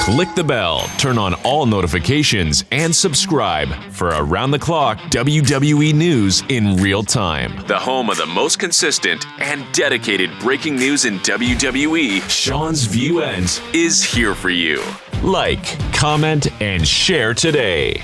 Click the bell, turn on all notifications, and subscribe for around-the-clock WWE news in real time. The home of the most consistent and dedicated breaking news in WWE, SeanzViewEnt, is here for you. Like, comment, and share today.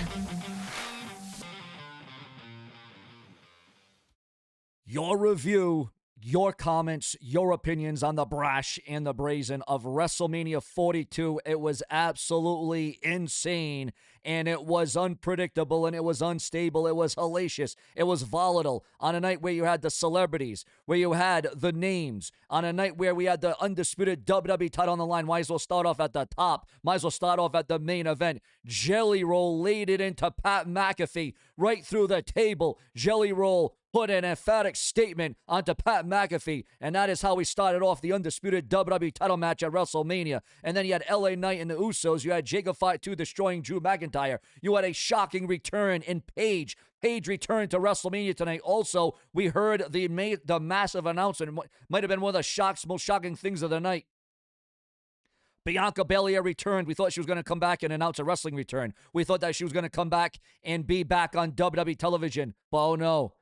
Your review, your comments, your opinions on the brash and the brazen of WrestleMania 42. It was absolutely insane, and it was unpredictable, and it was unstable. It was hellacious. It was volatile on a night where you had the celebrities, where you had the names, on a night where we had the undisputed WWE title on the line. Might as well start off at the top. Might as well start off at the main event. Jelly Roll laid it into Pat McAfee right through the table. Jelly Roll put an emphatic statement onto Pat McAfee, and that is how we started off the undisputed WWE title match at WrestleMania. And then you had LA Knight and the Usos. You had Jacob Fatu destroying Drew McIntyre. You had a shocking return in Paige. Paige returned to WrestleMania tonight. Also, we heard the massive announcement. It might have been one of the most shocking things of the night. Bianca Belair returned. We thought she was going to come back and announce a wrestling return. We thought that she was going to come back and be back on WWE television. But oh no.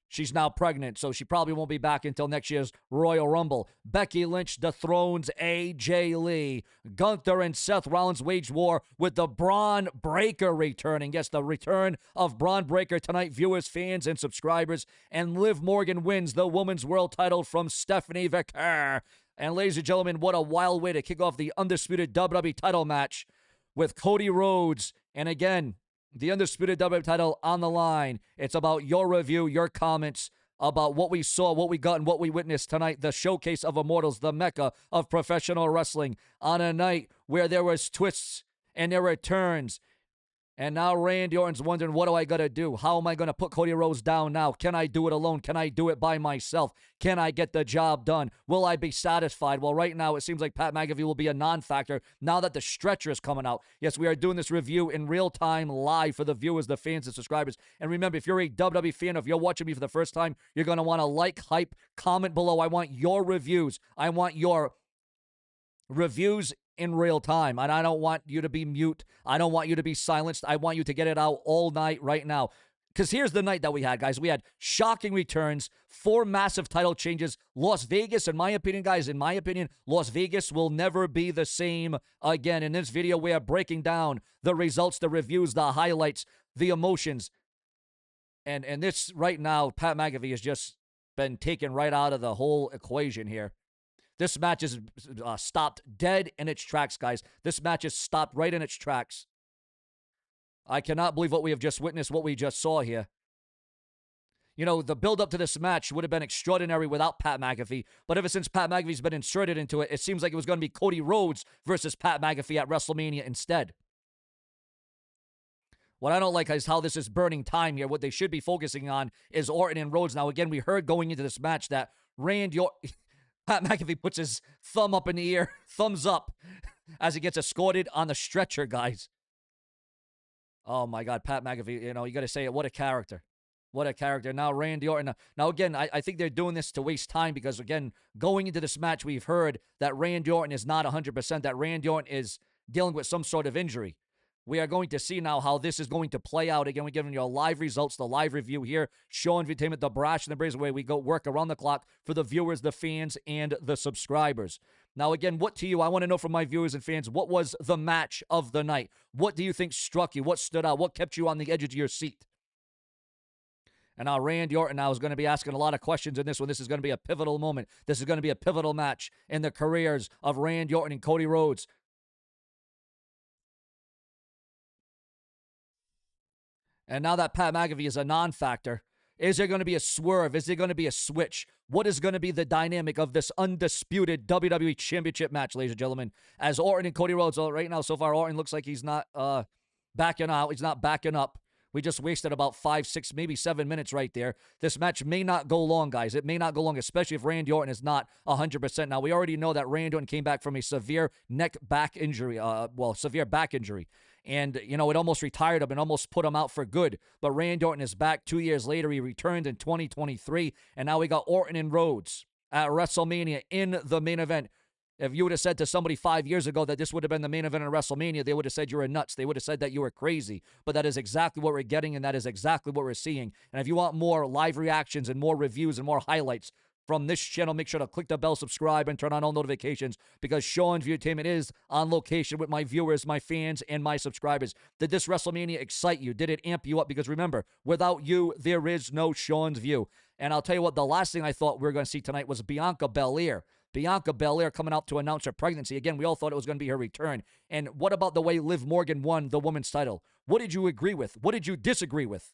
She's now pregnant, so she probably won't be back until next year's Royal Rumble. Becky Lynch dethrones AJ Lee. Gunther and Seth Rollins wage war with the Bron Breakker returning. Yes, the return of Bron Breakker tonight, viewers, fans, and subscribers. And Liv Morgan wins the Women's World title from Stephanie Vaquer. And ladies and gentlemen, what a wild way to kick off the undisputed WWE title match with Cody Rhodes. And again, the undisputed WWE title on the line. It's about your review, your comments about what we saw, what we got, and what we witnessed tonight. The showcase of Immortals, the mecca of professional wrestling, on a night where there was twists and there were turns. And now Randy Orton's wondering, what do I got to do? How am I going to put Cody Rhodes down now? Can I do it alone? Can I do it by myself? Can I get the job done? Will I be satisfied? Well, right now, it seems like Pat McAfee will be a non-factor now that the stretcher is coming out. Yes, we are doing this review in real time, live for the viewers, the fans, and subscribers. And remember, if you're a WWE fan, if you're watching me for the first time, you're going to want to like, hype, comment below. I want your reviews. I want your reviews in real time, and I don't want you to be mute. I don't want you to be silenced. I want you to get it out all night right now. Because here's the night that we had, guys. We had shocking returns, 4 massive title changes. Las Vegas, in my opinion, guys, Las Vegas will never be the same again. In this video, we are breaking down the results, the reviews, the highlights, the emotions. And this right now, Pat McAfee has just been taken right out of the whole equation here. This match is stopped dead in its tracks, guys. This match is stopped right in its tracks. I cannot believe what we have just witnessed, what we just saw here. You know, the build-up to this match would have been extraordinary without Pat McAfee, but ever since Pat McAfee's been inserted into it, it seems like it was going to be Cody Rhodes versus Pat McAfee at WrestleMania instead. What I don't like is how this is burning time here. What they should be focusing on is Orton and Rhodes. Now, again, we heard going into this match that Randy Orton... Pat McAfee puts his thumb up in the air, thumbs up, as he gets escorted on the stretcher, guys. Oh, my God, Pat McAfee, you know, you got to say it. What a character. What a character. Now, Randy Orton. Now, again, I think they're doing this to waste time because, again, going into this match, we've heard that Randy Orton is not 100%, that Randy Orton is dealing with some sort of injury. We are going to see now how this is going to play out. Again, we're giving you live results, the live review here. Show Entertainment, the brash and the brazen way we go work around the clock for the viewers, the fans, and the subscribers. Now, again, what to you? I want to know from my viewers and fans, what was the match of the night? What do you think struck you? What stood out? What kept you on the edge of your seat? And now Randy Orton now is going to be asking a lot of questions in this one. This is going to be a pivotal moment. This is going to be a pivotal match in the careers of Randy Orton and Cody Rhodes. And now that Pat McAfee is a non-factor, is there going to be a swerve? Is there going to be a switch? What is going to be the dynamic of this undisputed WWE Championship match, ladies and gentlemen? As Orton and Cody Rhodes, right now, so far, Orton looks like he's not backing out. He's not backing up. We just wasted about 5, 6, maybe 7 minutes right there. This match may not go long, guys. It may not go long, especially if Randy Orton is not 100%. Now, we already know that Randy Orton came back from a severe back injury. And, you know, it almost retired him and almost put him out for good. But Randy Orton is back 2 years later. He returned in 2023. And now we got Orton and Rhodes at WrestleMania in the main event. If you would have said to somebody 5 years ago that this would have been the main event of WrestleMania, they would have said you were nuts. They would have said that you were crazy. But that is exactly what we're getting, and that is exactly what we're seeing. And if you want more live reactions and more reviews and more highlights from this channel, make sure to click the bell, subscribe, and turn on all notifications, because Sean's Viewtainment is on location with my viewers, my fans, and my subscribers. Did this WrestleMania excite you? Did it amp you up? Because remember, without you, there is no Sean's View. And I'll tell you what, the last thing I thought we were going to see tonight was Bianca Belair. Bianca Belair coming out to announce her pregnancy. Again, we all thought it was going to be her return. And what about the way Liv Morgan won the women's title? What did you agree with? What did you disagree with?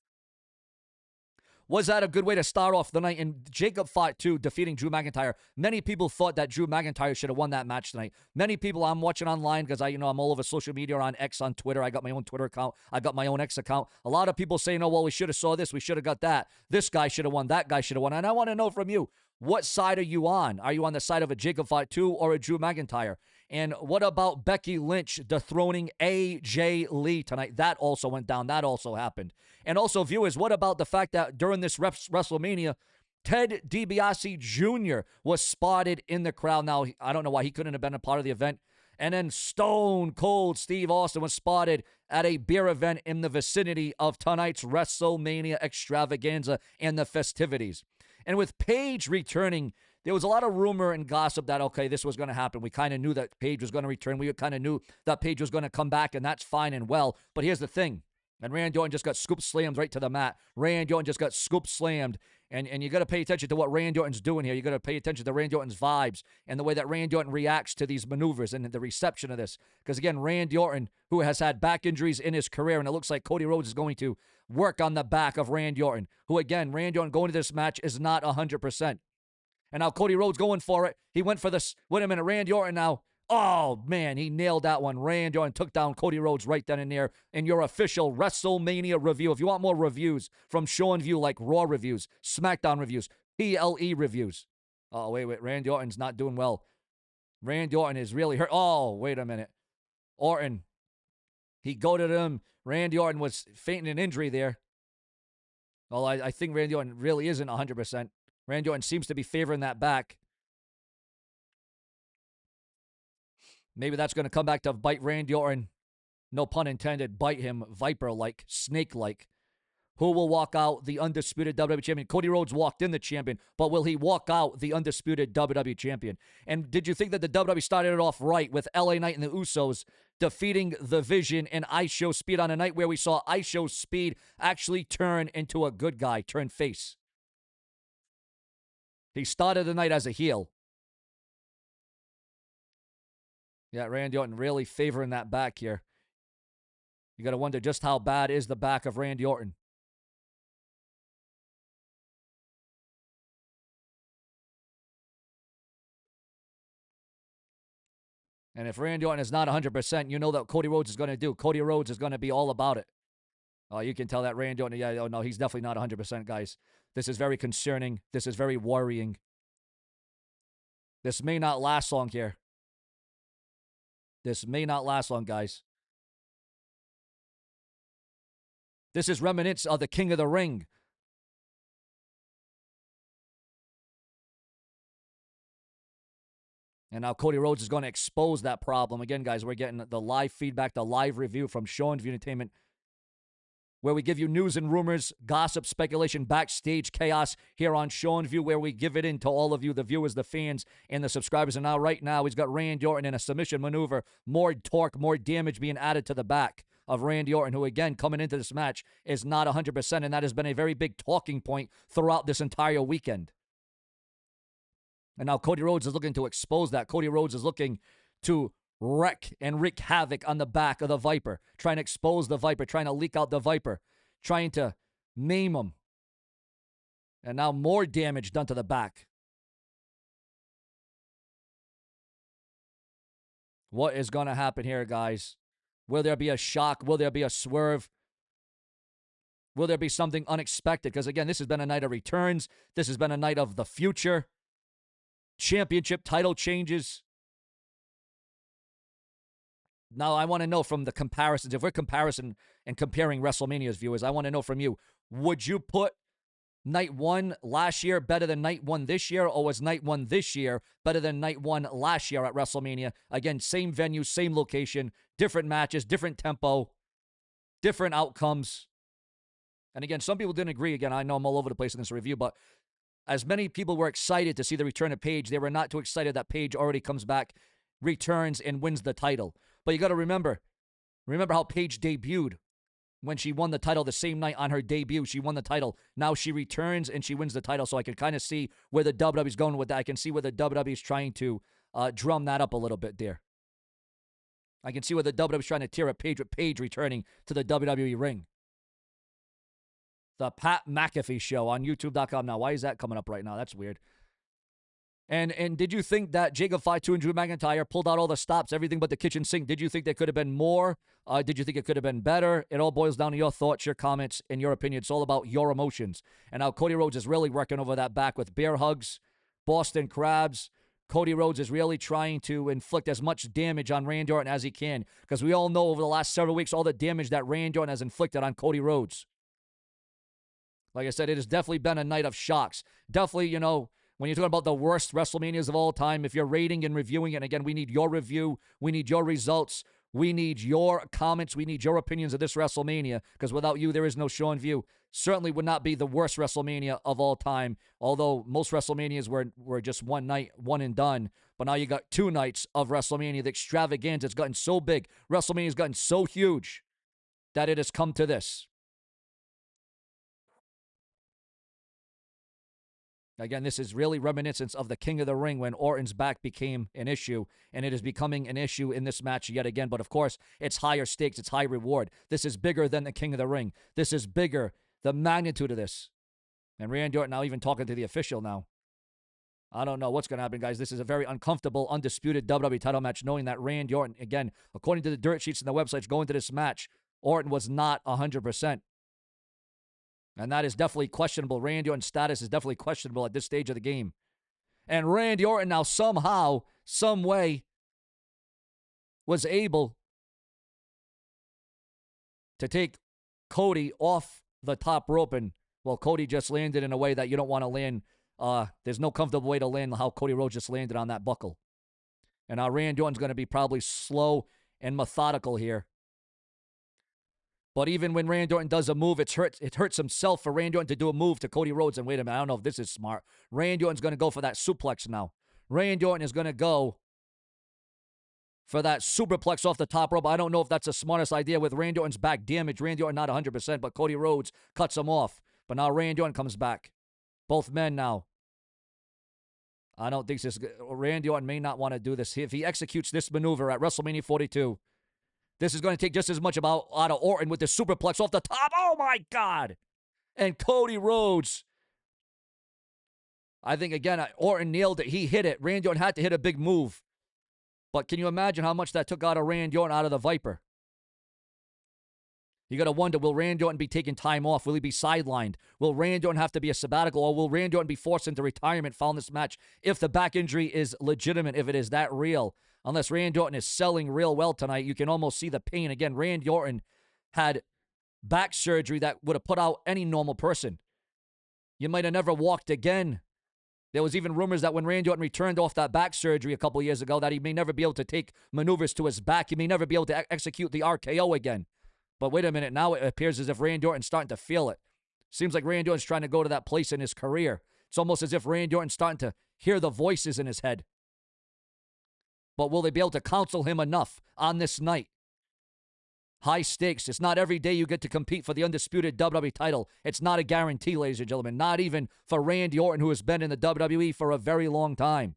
Was that a good way to start off the night? And Jacob Fatu defeating Drew McIntyre. Many people thought that Drew McIntyre should have won that match tonight. Many people, I'm watching online because I'm all over social media, on X, on Twitter. I got my own Twitter account. I got my own X account. A lot of people saying, oh, well, we should have saw this. We should have got that. This guy should have won. That guy should have won. And I want to know from you, what side are you on? Are you on the side of a Jacob Fatu or a Drew McIntyre? And what about Becky Lynch dethroning AJ Lee tonight? That also went down. That also happened. And also, viewers, what about the fact that during this WrestleMania, Ted DiBiase Jr. was spotted in the crowd? Now, I don't know why he couldn't have been a part of the event. And then Stone Cold Steve Austin was spotted at a beer event in the vicinity of tonight's WrestleMania extravaganza and the festivities. And with Paige returning, there was a lot of rumor and gossip that, okay, this was going to happen. We kind of knew that Paige was going to return. We kind of knew that Paige was going to come back, and that's fine and well. But here's the thing. And Randy Orton just got scoop slammed right to the mat. Randy Orton just got scoop slammed. And you got to pay attention to what Randy Orton's doing here. You got to pay attention to Randy Orton's vibes and the way that Randy Orton reacts to these maneuvers and the reception of this. Because, again, Randy Orton, who has had back injuries in his career, and it looks like Cody Rhodes is going to work on the back of Randy Orton, who, again, Randy Orton going to this match is not 100%. And now Cody Rhodes going for it. He went for this. Wait a minute, Randy Orton now. Oh, man, he nailed that one. Randy Orton took down Cody Rhodes right then and there in your official WrestleMania review. If you want more reviews from Sean View, like Raw reviews, SmackDown reviews, PLE reviews. Oh, wait. Randy Orton's not doing well. Randy Orton is really hurt. Oh, wait a minute. Orton. He goaded him. Randy Orton was fainting an injury there. Well, I think Randy Orton really isn't 100%. Randy Orton seems to be favoring that back. Maybe that's going to come back to bite Randy Orton. No pun intended. Bite him viper-like, snake-like. Who will walk out the undisputed WWE Champion? Cody Rhodes walked in the champion, but will he walk out the undisputed WWE Champion? And did you think that the WWE started it off right with LA Knight and the Usos defeating The Vision and Ice Show Speed on a night where we saw Ice Show Speed actually turn into a good guy, turn face? He started the night as a heel. Yeah, Randy Orton really favoring that back here. You got to wonder just how bad is the back of Randy Orton. And if Randy Orton is not 100%, you know that Cody Rhodes is going to do. Cody Rhodes is going to be all about it. Oh, you can tell that Randy Orton, yeah, oh no, he's definitely not 100%, guys. This is very concerning. This is very worrying. This may not last long here. This may not last long, guys. This is remnants of the King of the Ring. And now Cody Rhodes is going to expose that problem. Again, guys, we're getting the live feedback, the live review from Sean's Viewtainment, where we give you news and rumors, gossip, speculation, backstage chaos here on Sean View, where we give it in to all of you, the viewers, the fans, and the subscribers. And now, right now, he's got Randy Orton in a submission maneuver. More torque, more damage being added to the back of Randy Orton, who, again, coming into this match is not 100%, and that has been a very big talking point throughout this entire weekend. And now Cody Rhodes is looking to expose that. Cody Rhodes is looking to wreck and wreak havoc on the back of the Viper, trying to expose the Viper, trying to leak out the Viper, trying to maim him. And now more damage done to the back. What is going to happen here, guys? Will there be a shock? Will there be a swerve? Will there be something unexpected? Because, again, this has been a night of returns. This has been a night of the future. Championship title changes. Now, I want to know from the comparisons, if we're comparing WrestleMania's viewers, I want to know from you, would you put night one last year better than night one this year, or was night one this year better than night one last year at WrestleMania? Again, same venue, same location, different matches, different tempo, different outcomes. And again, some people didn't agree. Again, I know I'm all over the place in this review, but as many people were excited to see the return of Paige, they were not too excited that Paige already comes back, returns, and wins the title. But you got to remember how Paige debuted when she won the title the same night on her debut. She won the title. Now she returns and she wins the title. So I can kind of see where the WWE's going with that. I can see where the WWE's trying to drum that up a little bit there. I can see where the WWE's trying to tear up Paige with Paige returning to the WWE ring. The Pat McAfee Show on YouTube.com. Now, why is that coming up right now? That's weird. And did you think that Jacob Fatu and Drew McIntyre pulled out all the stops, everything but the kitchen sink? Did you think there could have been more? Did you think it could have been better? It all boils down to your thoughts, your comments, and your opinion. It's all about your emotions. And now Cody Rhodes is really working over that back with bear hugs, Boston crabs. Cody Rhodes is really trying to inflict as much damage on Randy Orton as he can, because we all know over the last several weeks all the damage that Randy Orton has inflicted on Cody Rhodes. Like I said, it has definitely been a night of shocks. Definitely, you know, when you're talking about the worst WrestleManias of all time, if you're rating and reviewing it, and again, we need your review, we need your results, we need your comments, we need your opinions of this WrestleMania, because without you, there is no show and view. Certainly would not be the worst WrestleMania of all time, although most WrestleManias were just one night, one and done. But now you got 2 nights of WrestleMania. The extravaganza has gotten so big. WrestleMania has gotten so huge that it has come to this. Again, this is really reminiscent of the King of the Ring when Orton's back became an issue, and it is becoming an issue in this match yet again. But of course, it's higher stakes, it's high reward. This is bigger than the King of the Ring. This is bigger, the magnitude of this. And Randy Orton now even talking to the official now. I don't know what's going to happen, guys. This is a very uncomfortable, undisputed WWE title match, knowing that Randy Orton, again, according to the dirt sheets and the websites going to this match, Orton was not 100%. And that is definitely questionable. Randy Orton's status is definitely questionable at this stage of the game. And Randy Orton now somehow, some way, was able to take Cody off the top rope. And, well, Cody just landed in a way that you don't want to land. There's no comfortable way to land how Cody Rhodes just landed on that buckle. And now Randy Orton's going to be probably slow and methodical here. But even when Randy Orton does a move, it hurts himself for Randy Orton to do a move to Cody Rhodes. And wait a minute, I don't know if this is smart. Randy Orton's going to go for that suplex now. Randy Orton is going to go for that superplex off the top rope. I don't know if that's the smartest idea with Randy Orton's back damage. Randy Orton not 100%, but Cody Rhodes cuts him off. But now Randy Orton comes back. Both men now. I don't think this. Randy Orton may not want to do this. If he executes this maneuver at WrestleMania 42, this is going to take just as much out of Orton with the superplex off the top. Oh, my God. And Cody Rhodes. I think, again, Orton nailed it. He hit it. Randy Orton had to hit a big move. But can you imagine how much that took out of Randy Orton, out of the Viper? You got to wonder, will Randy Orton be taking time off? Will he be sidelined? Will Randy Orton have to be a sabbatical? Or will Randy Orton be forced into retirement following this match if the back injury is legitimate, if it is that real? Unless Randy Orton is selling real well tonight, you can almost see the pain. Again, Randy Orton had back surgery that would have put out any normal person. You might have never walked again. There was even rumors that when Randy Orton returned off that back surgery a couple years ago, that he may never be able to take maneuvers to his back. He may never be able to execute the RKO again. But wait a minute, now it appears as if Randy Orton's starting to feel it. Seems like Randy Orton's trying to go to that place in his career. It's almost as if Randy Orton's starting to hear the voices in his head. But will they be able to counsel him enough on this night? High stakes. It's not every day you get to compete for the undisputed WWE title. It's not a guarantee, ladies and gentlemen. Not even for Randy Orton, who has been in the WWE for a very long time.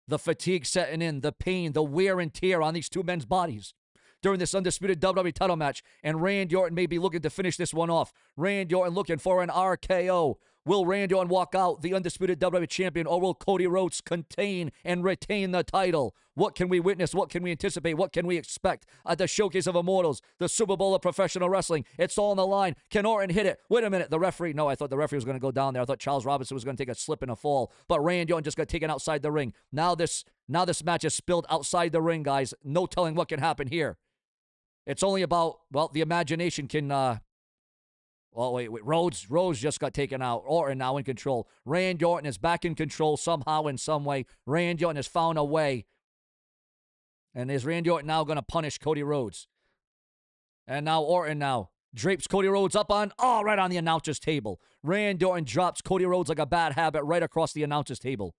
The fatigue setting in, the pain, the wear and tear on these two men's bodies during this undisputed WWE title match. And Randy Orton may be looking to finish this one off. Randy Orton looking for an RKO. Will Randy Orton walk out the undisputed WWE Champion, or will Cody Rhodes contain and retain the title? What can we witness? What can we anticipate? What can we expect at the Showcase of Immortals, the Super Bowl of Professional Wrestling? It's all on the line. Can Orton hit it? Wait a minute. The referee. No, I thought the referee was going to go down there. I thought Charles Robinson was going to take a slip and a fall. But Randy Orton just got taken outside the ring. Now this match is spilled outside the ring, guys. No telling what can happen here. It's only about, well, the imagination can Oh, wait. Rhodes just got taken out. Orton now in control. Randy Orton is back in control somehow in some way. Randy Orton has found a way. And is Randy Orton now going to punish Cody Rhodes? And now Orton now drapes Cody Rhodes up on, right on the announcer's table. Randy Orton drops Cody Rhodes like a bad habit right across the announcer's table.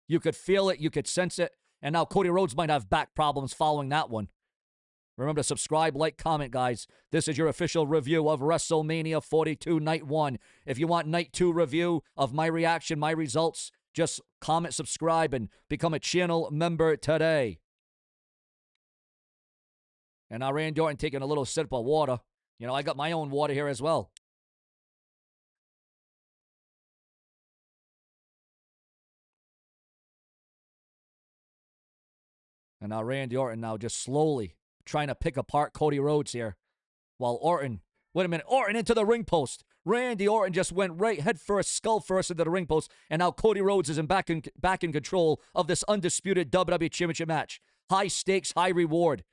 You could feel it. You could sense it. And now Cody Rhodes might have back problems following that one. Remember to subscribe, like, comment, guys. This is your official review of WrestleMania 42 Night 1. If you want Night 2 review of my reaction, my results, just comment, subscribe, and become a channel member today. And now Randy Orton taking a little sip of water. You know, I got my own water here as well. And now Randy Orton now just slowly trying to pick apart Cody Rhodes here. While Orton, wait a minute, Orton into the ring post. Randy Orton just went right head first, skull first into the ring post. And now Cody Rhodes is back in control of this undisputed WWE Championship match. High stakes, high reward.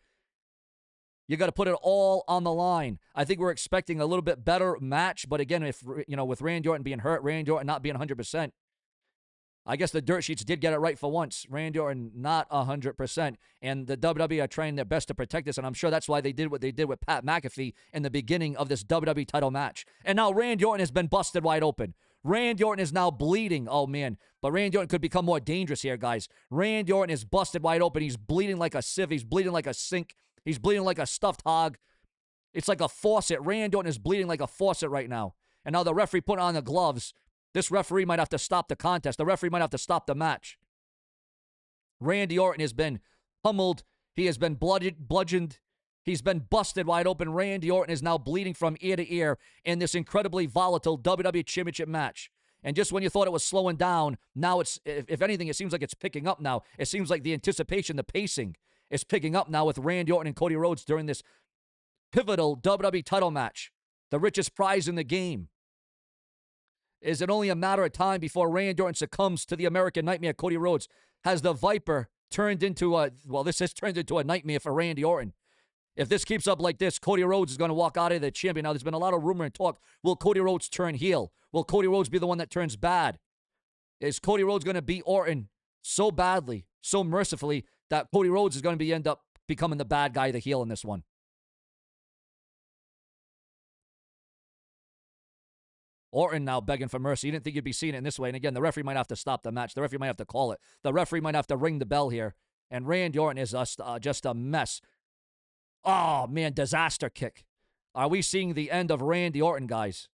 You got to put it all on the line. I think we're expecting a little bit better match. But again, if, you know, with Randy Orton being hurt, Randy Orton not being 100%, I guess the dirt sheets did get it right for once. Randy Orton not 100%. And the WWE are trying their best to protect this. And I'm sure that's why they did what they did with Pat McAfee in the beginning of this WWE title match. And now Randy Orton has been busted wide open. Randy Orton is now bleeding. Oh, man. But Randy Orton could become more dangerous here, guys. Randy Orton is busted wide open. He's bleeding like a sieve. He's bleeding like a sink. He's bleeding like a stuffed hog. It's like a faucet. Randy Orton is bleeding like a faucet right now. And now the referee put on the gloves. This referee might have to stop the contest. The referee might have to stop the match. Randy Orton has been pummeled. He has been bludgeoned. He's been busted wide open. Randy Orton is now bleeding from ear to ear in this incredibly volatile WWE Championship match. And just when you thought it was slowing down, now it's, if anything, it seems like it's picking up now. It seems like the anticipation, the pacing is picking up now with Randy Orton and Cody Rhodes during this pivotal WWE title match. The richest prize in the game. Is it only a matter of time before Randy Orton succumbs to the American Nightmare, Cody Rhodes? Has the Viper turned into this has turned into a nightmare for Randy Orton. If this keeps up like this, Cody Rhodes is going to walk out of the champion. Now, there's been a lot of rumor and talk. Will Cody Rhodes turn heel? Will Cody Rhodes be the one that turns bad? Is Cody Rhodes going to beat Orton so badly, so mercifully, that Cody Rhodes is going to end up becoming the bad guy, the heel in this one? Orton now begging for mercy. He didn't think you'd be seeing it in this way. And again, the referee might have to stop the match. The referee might have to call it. The referee might have to ring the bell here. And Randy Orton is just a mess. Oh, man, disaster kick. Are we seeing the end of Randy Orton, guys?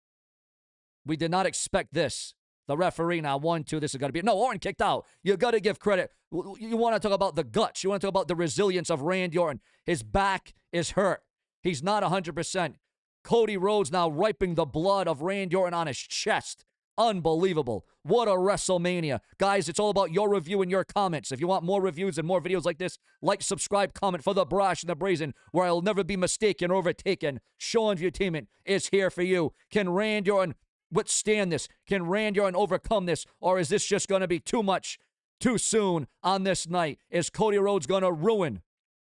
We did not expect this. The referee now, 1-2, this is going to be... No, Orton kicked out. You got to give credit. You want to talk about the guts. You want to talk about the resilience of Randy Orton. His back is hurt. He's not 100%. Cody Rhodes now wiping the blood of Randy Orton on his chest. Unbelievable. What a WrestleMania. Guys, it's all about your review and your comments. If you want more reviews and more videos like this, like, subscribe, comment for the brash and the brazen, where I'll never be mistaken or overtaken. SeanzViewEnt is here for you. Can Randy Orton withstand this? Can Randy Orton overcome this? Or is this just going to be too much too soon on this night? Is Cody Rhodes going to ruin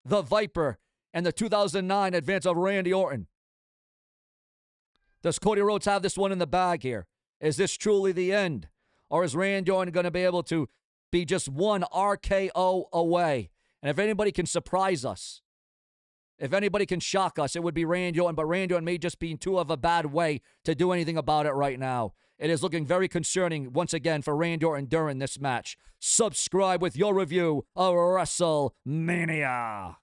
the Viper and the 2009 advance of Randy Orton? Does Cody Rhodes have this one in the bag here? Is this truly the end? Or is Randy Orton going to be able to be just one RKO away? And if anybody can surprise us, if anybody can shock us, it would be Randy Orton. But Randy Orton may just be in too of a bad way to do anything about it right now. It is looking very concerning, once again, for Randy Orton during this match. Subscribe with your review of WrestleMania.